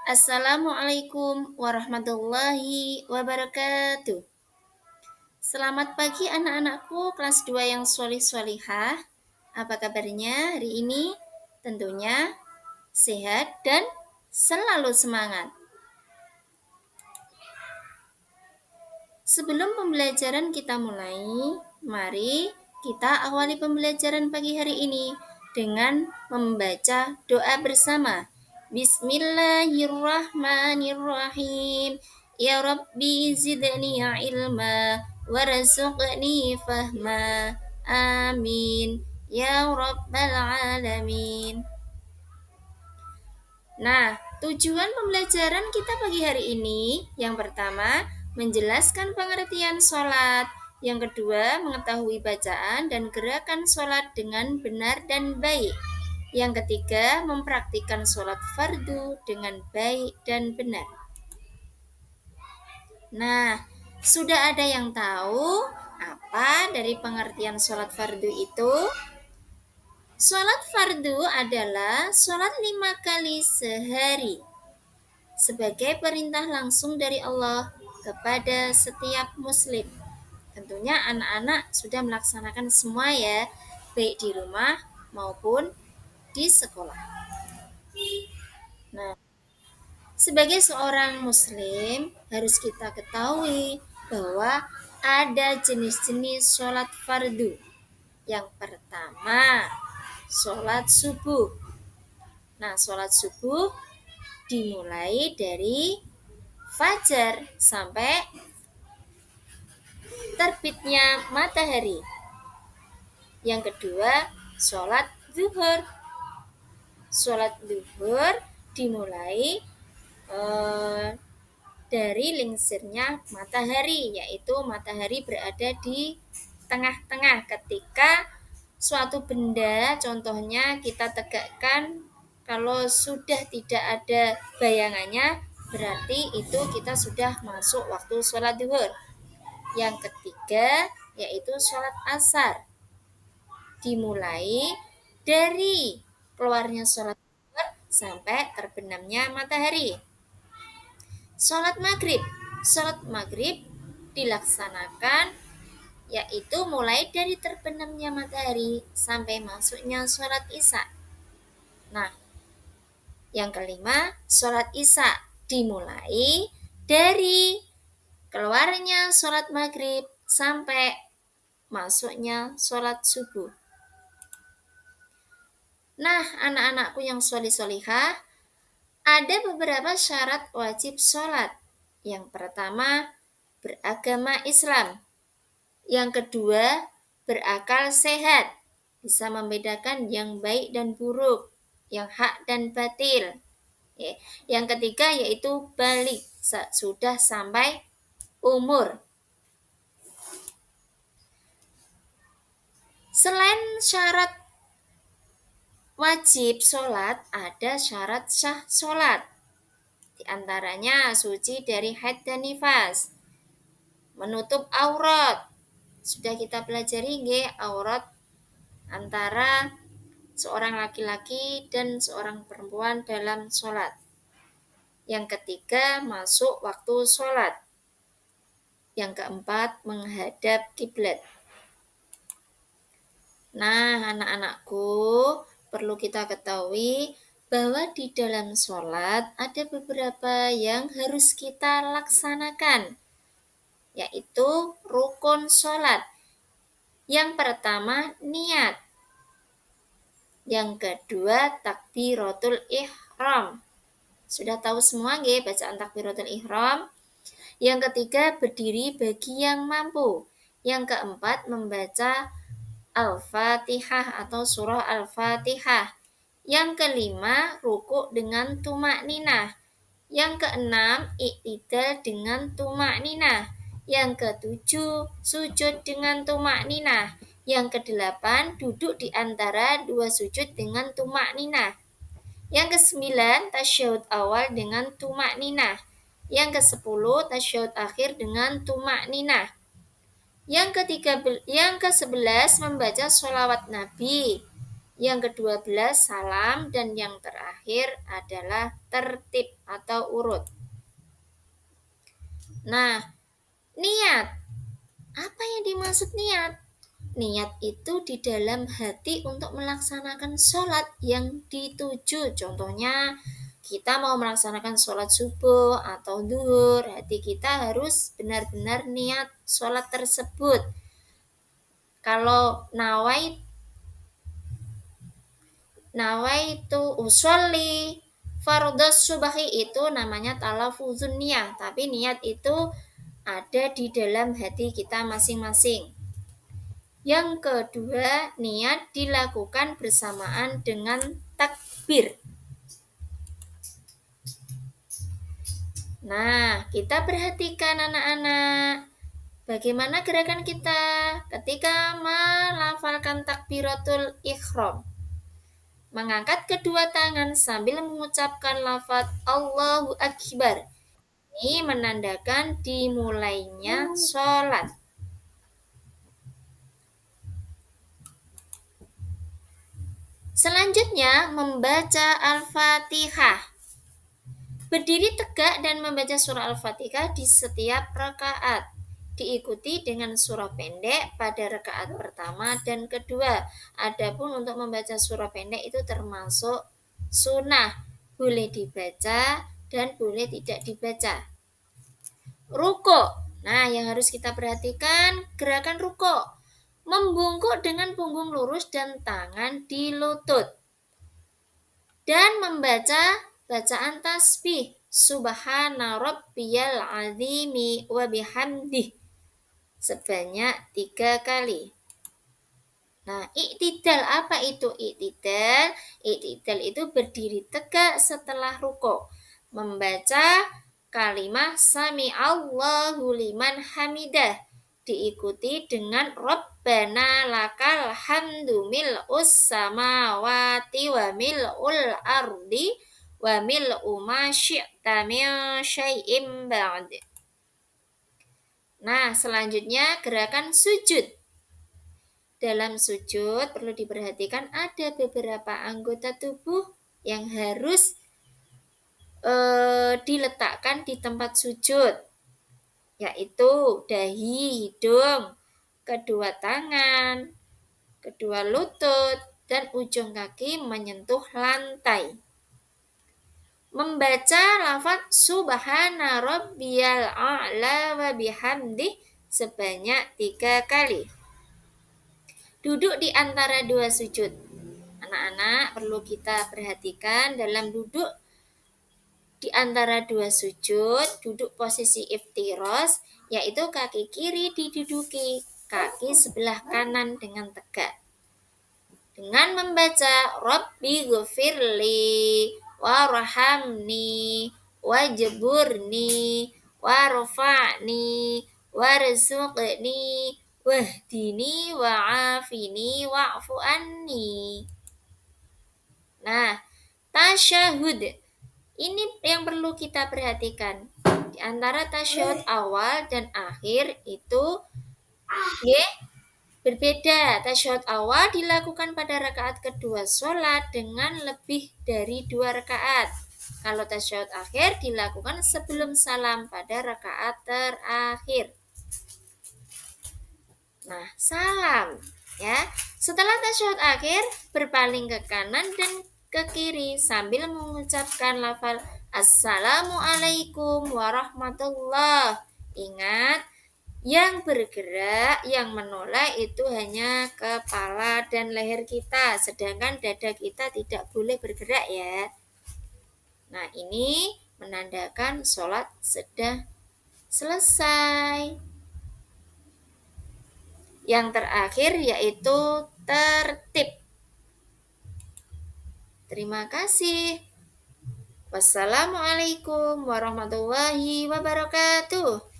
Assalamualaikum warahmatullahi wabarakatuh. Selamat pagi anak-anakku kelas 2 yang solih-solihah. Apa kabarnya hari ini? Tentunya sehat dan selalu semangat. Sebelum pembelajaran kita mulai, mari kita awali pembelajaran pagi hari ini dengan membaca doa bersama. Bismillahirrahmanirrahim. Ya Rabbi zidni ilma warzuqni fahma. Amin. Ya Rabbal Alamin. Nah, tujuan pembelajaran kita pagi hari ini yang pertama, menjelaskan pengertian sholat. Yang kedua, mengetahui bacaan dan gerakan sholat dengan benar dan baik. Yang ketiga, mempraktikkan sholat fardu dengan baik dan benar. Nah, sudah ada yang tahu apa dari pengertian sholat fardu itu? Sholat fardu adalah sholat 5 kali sehari sebagai perintah langsung dari Allah kepada setiap muslim. Tentunya anak-anak sudah melaksanakan semua ya, baik di rumah maupun di sekolah. Nah, sebagai seorang muslim harus kita ketahui bahwa ada jenis-jenis sholat fardu. Yang pertama, sholat subuh. Nah, sholat subuh dimulai dari fajar sampai terbitnya matahari. Yang kedua, sholat zuhur. Sholat zuhur dimulai dari lingsirnya matahari, yaitu matahari berada di tengah-tengah ketika suatu benda, contohnya kita tegakkan, kalau sudah tidak ada bayangannya, berarti itu kita sudah masuk waktu sholat zuhur. Yang ketiga, yaitu sholat asar. Dimulai dari keluarnya sholat zuhur sampai terbenamnya matahari. Sholat maghrib. Sholat maghrib dilaksanakan yaitu mulai dari terbenamnya matahari sampai masuknya sholat isya. Nah, yang kelima, sholat isya dimulai dari keluarnya sholat maghrib sampai masuknya sholat subuh. Nah, anak-anakku yang solih-solihah, ada beberapa syarat wajib sholat. Yang pertama, beragama Islam. Yang kedua, berakal sehat, bisa membedakan yang baik dan buruk, yang hak dan batil. Yang ketiga yaitu balik, sudah sampai umur. Selain syarat wajib sholat, ada syarat sah sholat. Di antaranya suci dari haid dan nifas, menutup aurat. Sudah kita pelajari nggih, aurat antara seorang laki-laki dan seorang perempuan dalam sholat. Yang ketiga, masuk waktu sholat. Yang keempat, menghadap kiblat. Nah, anak-anakku, perlu kita ketahui bahwa di dalam sholat ada beberapa yang harus kita laksanakan, yaitu rukun sholat. Yang pertama, niat. Yang kedua, takbiratul ihram. Sudah tahu semua nggih bacaan takbiratul ihram? Yang ketiga, berdiri bagi yang mampu. Yang keempat, membaca Al-Fatihah atau surah Al-Fatihah. Yang kelima, rukuk dengan tumak ninah. Yang keenam, iktidal dengan tumak ninah. Yang ketujuh, sujud dengan tumak ninah. Yang kedelapan, duduk di antara dua sujud dengan tumak ninah. Yang kesembilan, tasyahud awal dengan tumak ninah. Yang kesepuluh, tasyahud akhir dengan tumak ninah. Yang ke-11 membaca sholawat Nabi. Yang kedua belas salam, dan yang terakhir adalah tertib atau urut. Nah, niat. Apa yang dimaksud niat? Niat itu di dalam hati untuk melaksanakan sholat yang dituju. Contohnya, kita mau melaksanakan sholat subuh atau duhur, hati kita harus benar-benar niat sholat tersebut. Kalau nawaitu usolli fardhos subahi itu namanya talafuzun niyah, tapi niat itu ada di dalam hati kita masing-masing. Yang kedua, niat dilakukan bersamaan dengan takbir. Nah, kita perhatikan anak-anak, bagaimana gerakan kita ketika melafalkan takbiratul ikhram. Mengangkat kedua tangan sambil mengucapkan lafaz Allahu Akbar. Ini menandakan dimulainya sholat. Selanjutnya, membaca Al-Fatihah. Berdiri tegak dan membaca surah Al-Fatihah di setiap rakaat. Diikuti dengan surah pendek pada rakaat pertama dan kedua. Adapun untuk membaca surah pendek itu termasuk sunnah. Boleh dibaca dan boleh tidak dibaca. Ruko. Nah, yang harus kita perhatikan gerakan ruko. Membungkuk dengan punggung lurus dan tangan di lutut. Dan membaca bacaan tasbih Subhana rabbiyal azimi wa bihamdih sebanyak 3 kali. Nah, iktidal, apa itu iktidal? Iktidal itu berdiri tegak setelah ruko, membaca kalimat sami Allahu liman hamidah, diikuti dengan Rabbana lakal hamdu mil'us samawati wa mil'ul ardi wa mil'u ma syi'ta min syai'im ba'd. Nah, selanjutnya gerakan sujud. Dalam sujud perlu diperhatikan ada beberapa anggota tubuh yang harus diletakkan di tempat sujud, yaitu dahi, hidung, kedua tangan, kedua lutut, dan ujung kaki menyentuh lantai. Membaca lafaz Subhana rabbiyal a'la wa bihamdih sebanyak 3 kali. Duduk di antara dua sujud. Anak-anak perlu kita perhatikan dalam duduk di antara dua sujud, duduk posisi iftiros, yaitu kaki kiri diduduki, kaki sebelah kanan dengan tegak. Dengan membaca Rabbi ghfirli warhamni wajburni warfa'ni warzuqni wahdini wa'afini wa'fu anni. Nah, tasyahud. Ini yang perlu kita perhatikan. Di antara tasyahud awal dan akhir itu berbeda. Tasyahud awal dilakukan pada rakaat kedua sholat dengan lebih dari 2 rakaat. Kalau tasyahud akhir dilakukan sebelum salam pada rakaat terakhir. Nah, salam ya. Setelah tasyahud akhir, berpaling ke kanan dan ke kiri sambil mengucapkan lafal Assalamualaikum warahmatullahi. Ingat, yang bergerak, yang menoleh itu hanya kepala dan leher kita, sedangkan dada kita tidak boleh bergerak ya. Nah, ini menandakan sholat sudah selesai. Yang terakhir yaitu tertib. Terima kasih. Wassalamualaikum warahmatullahi wabarakatuh.